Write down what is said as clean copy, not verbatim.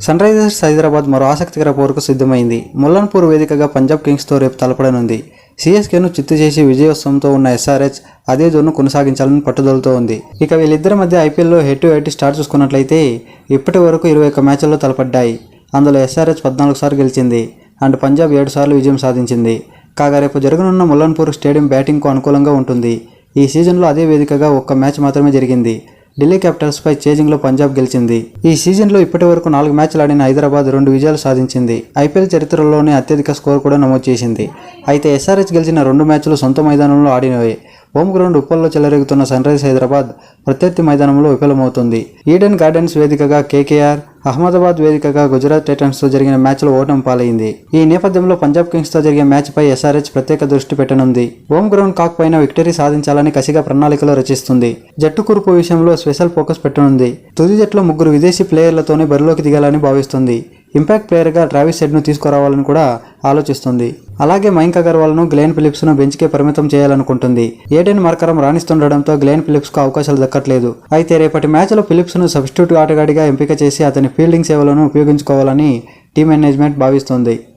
Sun Risers Hyderabad మరో ఆసక్తికర పోరుకు సిద్ధమైంది. ముల్లన్పూర్ వేదికగా పంజాబ్ కింగ్స్తో రేపు తలపడనుంది. సిఎస్కేను చిత్తు చేసి విజయోత్సవంతో ఉన్న ఎస్ఆర్హెచ్ అదే జోరును కొనసాగించాలని పట్టుదలతో ఉంది. ఇక వీళ్ళిద్దరి మధ్య ఐపీఎల్లో హెడ్ టు హెడ్ స్టార్ట్ చూసుకున్నట్లయితే ఇప్పటి వరకు 21 మ్యాచ్ల్లో తలపడ్డాయి. అందులో ఎస్ఆర్హెచ్ 14 సార్లు గెలిచింది అండ్ పంజాబ్ 7 సార్లు విజయం సాధించింది. కాగా రేపు జరగనున్న ముల్లన్పూర్ స్టేడియం బ్యాటింగ్కు అనుకూలంగా ఉంటుంది. ఈ సీజన్లో అదే వేదికగా ఒక్క మ్యాచ్ మాత్రమే జరిగింది. ఢిల్లీ క్యాపిటల్స్పై చేజింగ్లో పంజాబ్ గెలిచింది. ఈ సీజన్లో ఇప్పటి వరకు 4 మ్యాచ్లు ఆడిన హైదరాబాద్ 2 విజయాలు సాధించింది. ఐపీఎల్ చరిత్రలోనే అత్యధిక స్కోర్ కూడా నమోదు చేసింది. అయితే ఎస్ఆర్హెచ్ గెలిచిన 2 మ్యాచ్లు సొంత మైదానంలో ఆడినవే. హోమ్ గ్రౌండ్ ఉప్పల్లో చెలరేగుతున్న సన్ రైజర్స్ హైదరాబాద్ ప్రత్యర్థి మైదానంలో విఫలమవుతుంది. ఈడెన్ గార్డెన్స్ వేదికగా కేకేఆర్, అహ్మదాబాద్ వేదికగా గుజరాత్ టైటన్స్తో జరిగిన మ్యాచ్లో ఓటమి పాలైంది. ఈ నేపథ్యంలో పంజాబ్ కింగ్స్తో జరిగే మ్యాచ్పై ఎస్ఆర్హెచ్ ప్రత్యేక దృష్టి పెట్టనుంది. హోమ్ గ్రౌండ్ కాక్పైన విక్టరీ సాధించాలని కసిగా ప్రణాళికలు రచిస్తుంది. జట్టు కూర్పు విషయంలో స్పెషల్ ఫోకస్ పెట్టనుంది. తుది జట్టులో 3 విదేశీ ప్లేయర్లతోనే బరిలోకి దిగాలని భావిస్తుంది. ఇంపాక్ట్ ప్లేయర్గా ట్రావిస్ హెడ్ను తీసుకురావాలని కూడా ఆలోచిస్తుంది. అలాగే మయాంక్ అగర్వాల్ను, గ్లెన్ ఫిలిప్స్ను బెంచ్కే పరిమితం చేయాలనుకుంటుంది. ఏడెన్ మార్కరం రాణిస్తుండడంతో గ్లెన్ ఫిలిప్స్కు అవకాశాలు దక్కట్లేదు. అయితే రేపటి మ్యాచ్లో ఫిలిప్స్ను సబ్స్టిట్యూట్ ఆటగాడిగా ఎంపిక చేసి అతని ఫీల్డింగ్ సేవలను ఉపయోగించుకోవాలని టీం మేనేజ్మెంట్ భావిస్తోంది.